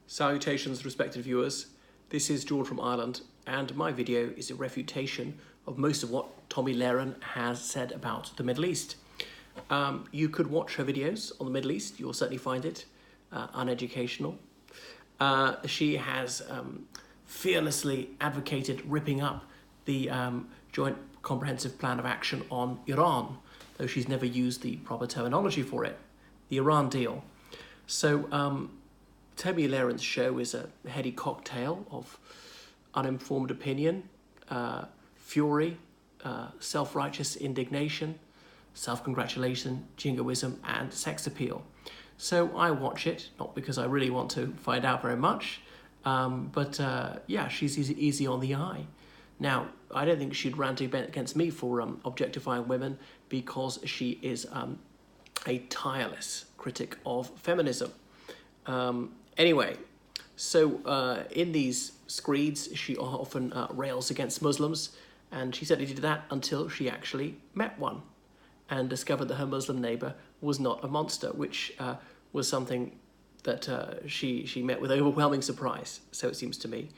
Salutations, respected viewers. This is George from Ireland, and my video is a refutation of most of what Tomi Lahren has said about the Middle East. You could watch her videos on the Middle East. You'll certainly find it uneducational. She has fearlessly advocated ripping up the Joint Comprehensive Plan of Action on Iran, though she's never used the proper terminology for it, the Iran deal. So Tomi Lahren's show is a heady cocktail of uninformed opinion, fury, self-righteous indignation, self-congratulation, jingoism, and sex appeal. So I watch it, not because I really want to find out very much, but yeah, she's easy on the eye. Now, I don't think she'd rant against me for objectifying women, because she is a tireless critic of feminism. Anyway, so in these screeds, she often rails against Muslims, and she certainly did that until she actually met one and discovered that her Muslim neighbour was not a monster, which was something that she met with overwhelming surprise, so it seems to me.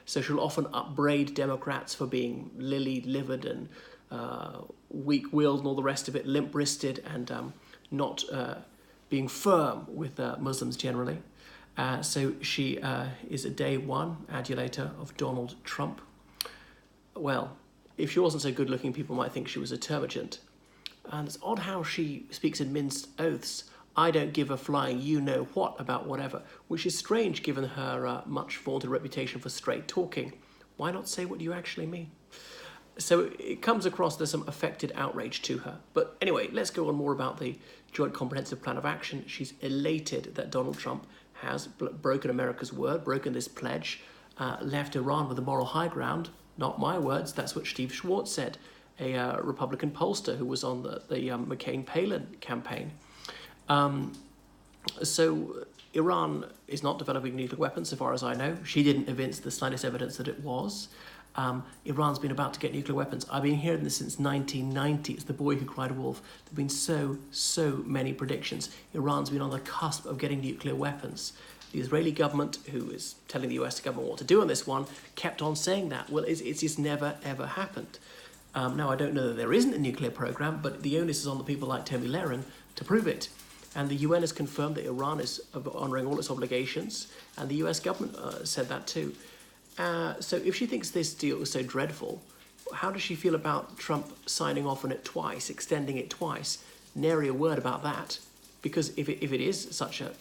So she'll often upbraid Democrats for being lily-livered and weak-willed and all the rest of it, limp-wristed, and not being firm with Muslims generally. So she is a day one adulator of Donald Trump. Well, if she wasn't so good looking, people might think she was a termagant. And it's odd how she speaks in minced oaths. I don't give a flying you-know-what about whatever, which is strange given her much vaunted reputation for straight talking. Why not say what you actually mean? So it comes across there's some affected outrage to her. But anyway, let's go on more about the Joint Comprehensive Plan of Action. She's elated that Donald Trump has broken America's word, broken this pledge, left Iran with the moral high ground. Not my words, that's what Steve Schwartz said, a Republican pollster who was on the McCain-Palin campaign. So Iran is not developing nuclear weapons, so far as I know. She didn't evince the slightest evidence that it was. Iran's been about to get nuclear weapons. I've been hearing this since 1990. It's the boy who cried wolf. There have been so many predictions. Iran's been on the cusp of getting nuclear weapons. The Israeli government, who is telling the US government what to do on this one, kept on saying that. Well, it's just never, ever happened. Now, I don't know that there isn't a nuclear program, but the onus is on the people like Tomi Lahren to prove it. And the UN has confirmed that Iran is honouring all its obligations, and the US government said that too. So if she thinks this deal is so dreadful, how does she feel about Trump signing off on it twice, extending it twice? Nary a word about that. Because if it is such a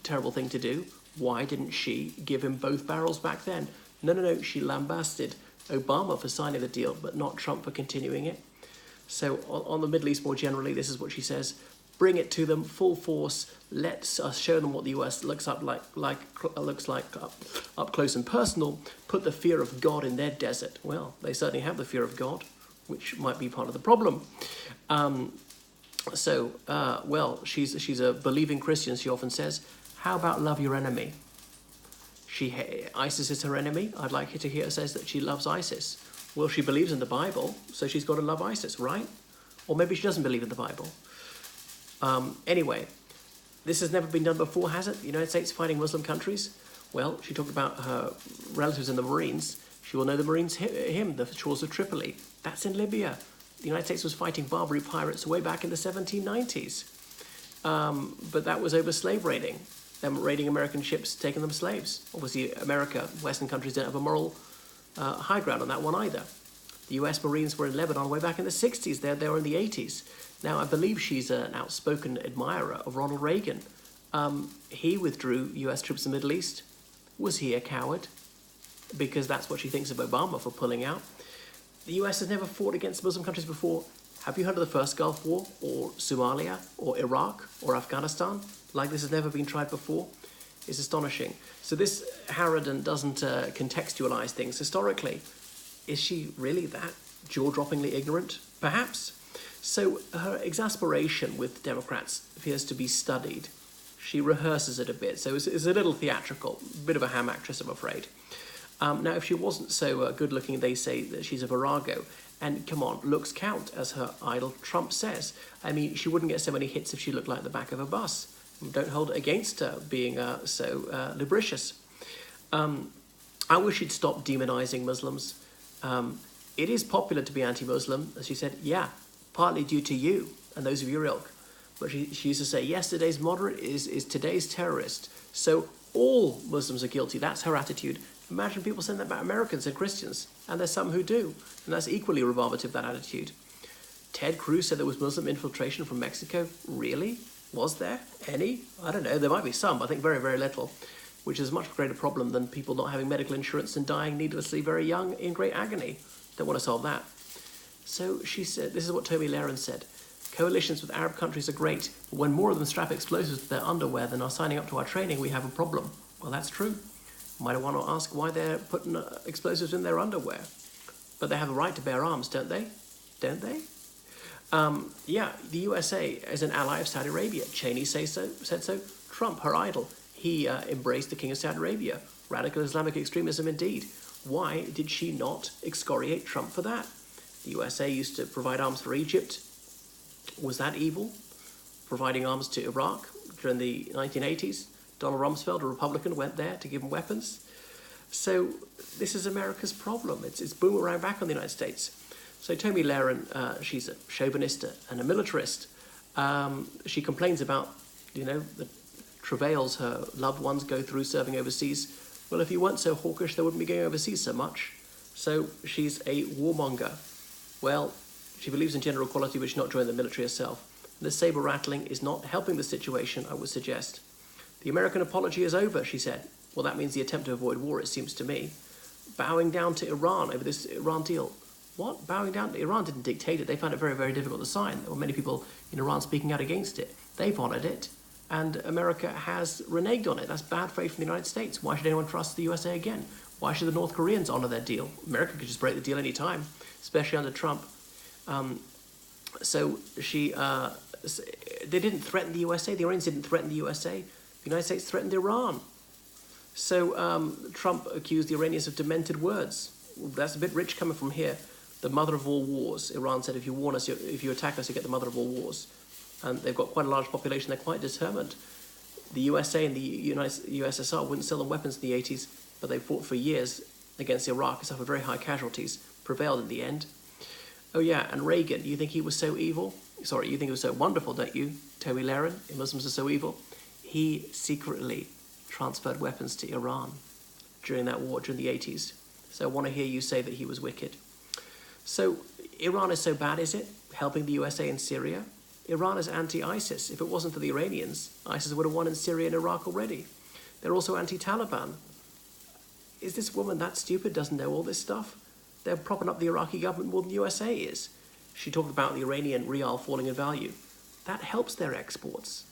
terrible thing to do, why didn't she give him both barrels back then? No, she lambasted Obama for signing the deal, but not Trump for continuing it. So on the Middle East more generally, this is what she says. Bring it to them, full force. Let's show them what the US looks like up close and personal. Put the fear of God in their desert. Well, they certainly have the fear of God, which might be part of the problem. Well, she's a believing Christian. She often says, "How about love your enemy?" ISIS is her enemy. I'd like her to hear her says that she loves ISIS. Well, she believes in the Bible, so she's got to love ISIS, right? Or maybe she doesn't believe in the Bible. Anyway, this has never been done before, has it? The United States fighting Muslim countries? Well, she talked about her relatives in the Marines. She will know the Marines hymn, the shores of Tripoli. That's in Libya. The United States was fighting Barbary pirates way back in the 1790s. But that was over slave raiding. Them raiding American ships, taking them slaves. Obviously, America, Western countries don't have a moral high ground on that one either. The US Marines were in Lebanon way back in the 60s. They were in the 80s. Now, I believe she's an outspoken admirer of Ronald Reagan. He withdrew US troops in the Middle East. Was he a coward? Because that's what she thinks of Obama for pulling out. The US has never fought against Muslim countries before. Have you heard of the first Gulf War, or Somalia, or Iraq, or Afghanistan? Like this has never been tried before? It's astonishing. So this harridan doesn't contextualize things historically. Is she really that jaw-droppingly ignorant? Perhaps. So her exasperation with Democrats appears to be studied. She rehearses it a bit, so it's a little theatrical, a bit of a ham actress, I'm afraid. Now, if she wasn't so good-looking, they say that she's a virago. And come on, looks count, as her idol Trump says. I mean, she wouldn't get so many hits if she looked like the back of a bus. Don't hold it against her being so lubricious. I wish she'd stop demonizing Muslims. It is popular to be anti-Muslim, as she said, yeah, partly due to you and those of your ilk. But she used to say, yesterday's moderate is today's terrorist. So all Muslims are guilty. That's her attitude. Imagine people saying that about Americans and Christians. And there's some who do. And that's equally rebarbative, that attitude. Ted Cruz said there was Muslim infiltration from Mexico. Really? Was there any? I don't know. There might be some, but I think very, very little, which is a much greater problem than people not having medical insurance and dying needlessly very young in great agony. Don't want to solve that. So she said, this is what Tomi Lahren said. Coalitions with Arab countries are great, but when more of them strap explosives to their underwear than are signing up to our training, we have a problem. Well, that's true. Might want to ask why they're putting explosives in their underwear. But they have a right to bear arms, don't they? Don't they? Yeah, the USA is an ally of Saudi Arabia. Cheney said so. Trump, her idol, he embraced the king of Saudi Arabia. Radical Islamic extremism indeed. Why did she not excoriate Trump for that? The USA used to provide arms for Egypt. Was that evil? Providing arms to Iraq during the 1980s. Donald Rumsfeld, a Republican, went there to give them weapons. So this is America's problem. It's boomerang back on the United States. So Tomi Lahren, she's a chauvinist and a militarist. She complains about, the travails her loved ones go through serving overseas. Well, if you weren't so hawkish, they wouldn't be going overseas so much. So she's a warmonger. Well, she believes in gender equality, but she's not joined the military herself. And the saber rattling is not helping the situation, I would suggest. The American apology is over, she said. Well, that means the attempt to avoid war, it seems to me. Bowing down to Iran over this Iran deal. What? Bowing down? Iran didn't dictate it. They found it very, very difficult to sign. There were many people in Iran speaking out against it. They've honoured it. And America has reneged on it. That's bad faith from the United States. Why should anyone trust the USA again? Why should the North Koreans honour their deal? America could just break the deal any time, especially under Trump. So they didn't threaten the USA. The Iranians didn't threaten the USA. The United States threatened Iran. So Trump accused the Iranians of demented words. That's a bit rich coming from here. The mother of all wars. Iran said, if you warn us, if you attack us, you get the mother of all wars. And they've got quite a large population. They're quite determined. The USA and the USSR wouldn't sell them weapons in the 80s, but they fought for years against Iraq and suffered very high casualties, prevailed in the end. Oh yeah, and Reagan, you think he was so evil? Sorry, you think he was so wonderful, don't you? Tomi Lahren, Muslims are so evil. He secretly transferred weapons to Iran during that war, during the 80s. So I want to hear you say that he was wicked. So Iran is so bad, is it? Helping the USA in Syria? Iran is anti-ISIS. If it wasn't for the Iranians, ISIS would have won in Syria and Iraq already. They're also anti-Taliban. Is this woman that stupid, doesn't know all this stuff? They're propping up the Iraqi government more than the USA is. She talked about the Iranian rial falling in value. That helps their exports.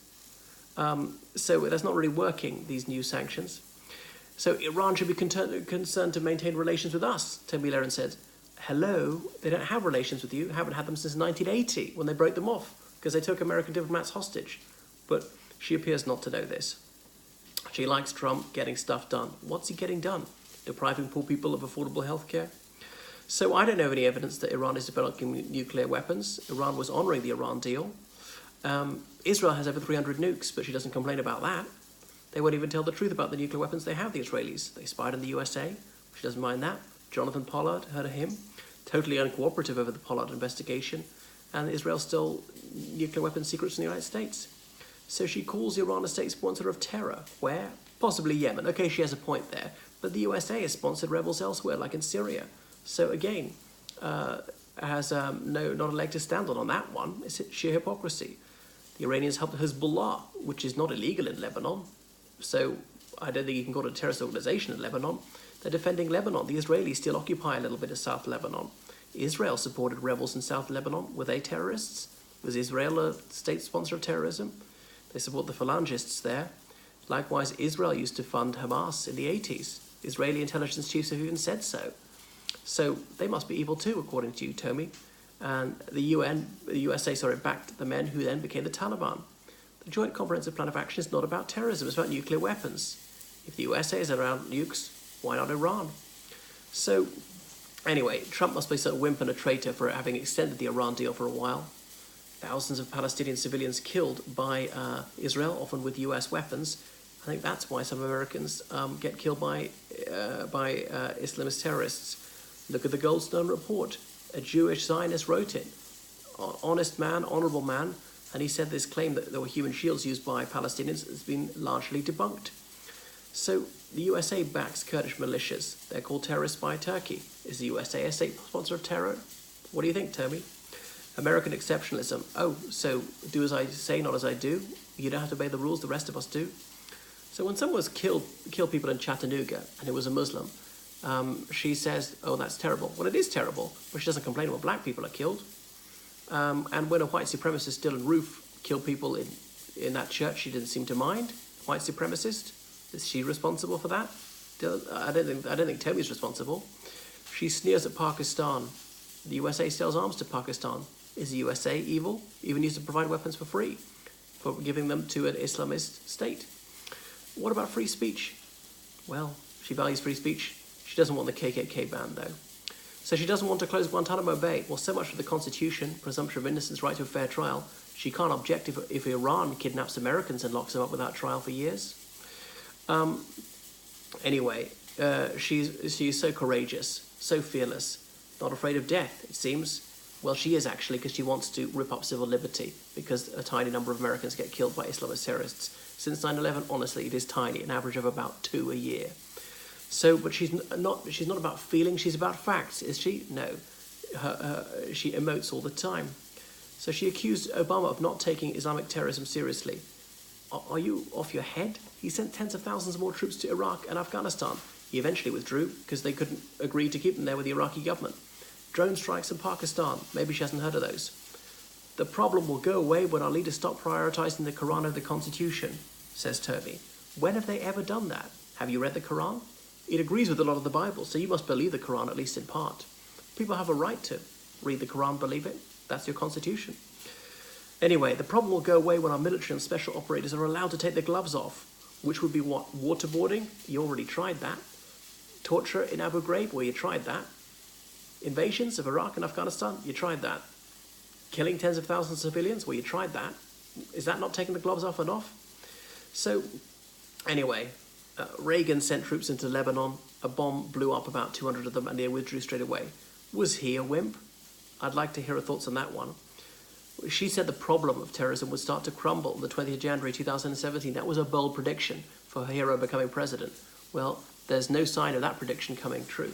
So that's not really working, these new sanctions. So Iran should be concerned to maintain relations with us, Tomi Lahren said. Hello, they don't have relations with you, haven't had them since 1980 when they broke them off because they took American diplomats hostage. But she appears not to know this. She likes Trump getting stuff done. What's he getting done? Depriving poor people of affordable health care? So I don't know of any evidence that Iran is developing nuclear weapons. Iran was honouring the Iran deal. Israel has over 300 nukes, but she doesn't complain about that. They won't even tell the truth about the nuclear weapons they have, the Israelis. They spied on the USA. She doesn't mind that. Jonathan Pollard, heard of him? Totally uncooperative over the Pollard investigation. And Israel stole nuclear weapons secrets from the United States. So she calls Iran a state sponsor of terror. Where? Possibly Yemen. Okay, she has a point there. But the USA has sponsored rebels elsewhere, like in Syria. So again, has not a leg to stand on that one. It's sheer hypocrisy. The Iranians helped Hezbollah, which is not illegal in Lebanon. So I don't think you can call it a terrorist organization in Lebanon. They're defending Lebanon. The Israelis still occupy a little bit of South Lebanon. Israel supported rebels in South Lebanon. Were they terrorists? Was Israel a state sponsor of terrorism? They support the phalangists there. Likewise, Israel used to fund Hamas in the 80s. Israeli intelligence chiefs have even said so. So they must be evil too, according to you, Tomi. And the USA backed the men who then became the Taliban. The Joint Comprehensive Plan of Action is not about terrorism, it's about nuclear weapons. If the USA is around nukes, why not Iran? So, anyway, Trump must be a wimp and a traitor for having extended the Iran deal for a while. Thousands of Palestinian civilians killed by Israel, often with US weapons. I think that's why some Americans get killed by Islamist terrorists. Look at the Goldstone report. A Jewish Zionist wrote it. Honest man, honourable man, and he said this claim that there were human shields used by Palestinians has been largely debunked. So the USA backs Kurdish militias. They're called terrorists by Turkey. Is the USA a state sponsor of terror? What do you think, Tomi? American exceptionalism. Oh, so do as I say, not as I do. You don't have to obey the rules, the rest of us do. So when someone was killed people in Chattanooga, and it was a Muslim, she says, oh, that's terrible. Well, it is terrible, but she doesn't complain when black people are killed. And when a white supremacist, Dylan Roof, killed people in that church, she didn't seem to mind. White supremacist, is she responsible for that? I don't think Tomi's responsible. She sneers at Pakistan. The USA sells arms to Pakistan. Is the USA evil? Even used to provide weapons for free, for giving them to an Islamist state. What about free speech? Well, she values free speech. She doesn't want the KKK banned, though. So she doesn't want to close Guantanamo Bay. Well, so much for the Constitution, presumption of innocence, right to a fair trial. She can't object if Iran kidnaps Americans and locks them up without trial for years. Anyway, she's so courageous, so fearless, not afraid of death, it seems. Well, she is actually, because she wants to rip up civil liberty, because a tiny number of Americans get killed by Islamist terrorists. Since 9/11, honestly, it is tiny, an average of about 2 a year. So, but she's not about feelings, she's about facts, is she? No. She emotes all the time. So she accused Obama of not taking Islamic terrorism seriously. Are you off your head? He sent tens of thousands more troops to Iraq and Afghanistan. He eventually withdrew because they couldn't agree to keep them there with the Iraqi government. Drone strikes in Pakistan. Maybe she hasn't heard of those. The problem will go away when our leaders stop prioritising the Quran over the Constitution, says Tomi. When have they ever done that? Have you read the Quran? It agrees with a lot of the Bible, so you must believe the Quran, at least in part. People have a right to read the Quran, believe it. That's your constitution. Anyway, the problem will go away when our military and special operators are allowed to take their gloves off, which would be what? Waterboarding? You already tried that. Torture in Abu Ghraib? Well, you tried that. Invasions of Iraq and Afghanistan? You tried that. Killing tens of thousands of civilians? Well, you tried that. Is that not taking the gloves off and off? So, anyway, Reagan sent troops into Lebanon. A bomb blew up about 200 of them and they withdrew straight away. Was he a wimp? I'd like to hear her thoughts on that one. She said the problem of terrorism would start to crumble on the 20th of January 2017. That was a bold prediction for her hero becoming president. Well, there's no sign of that prediction coming true.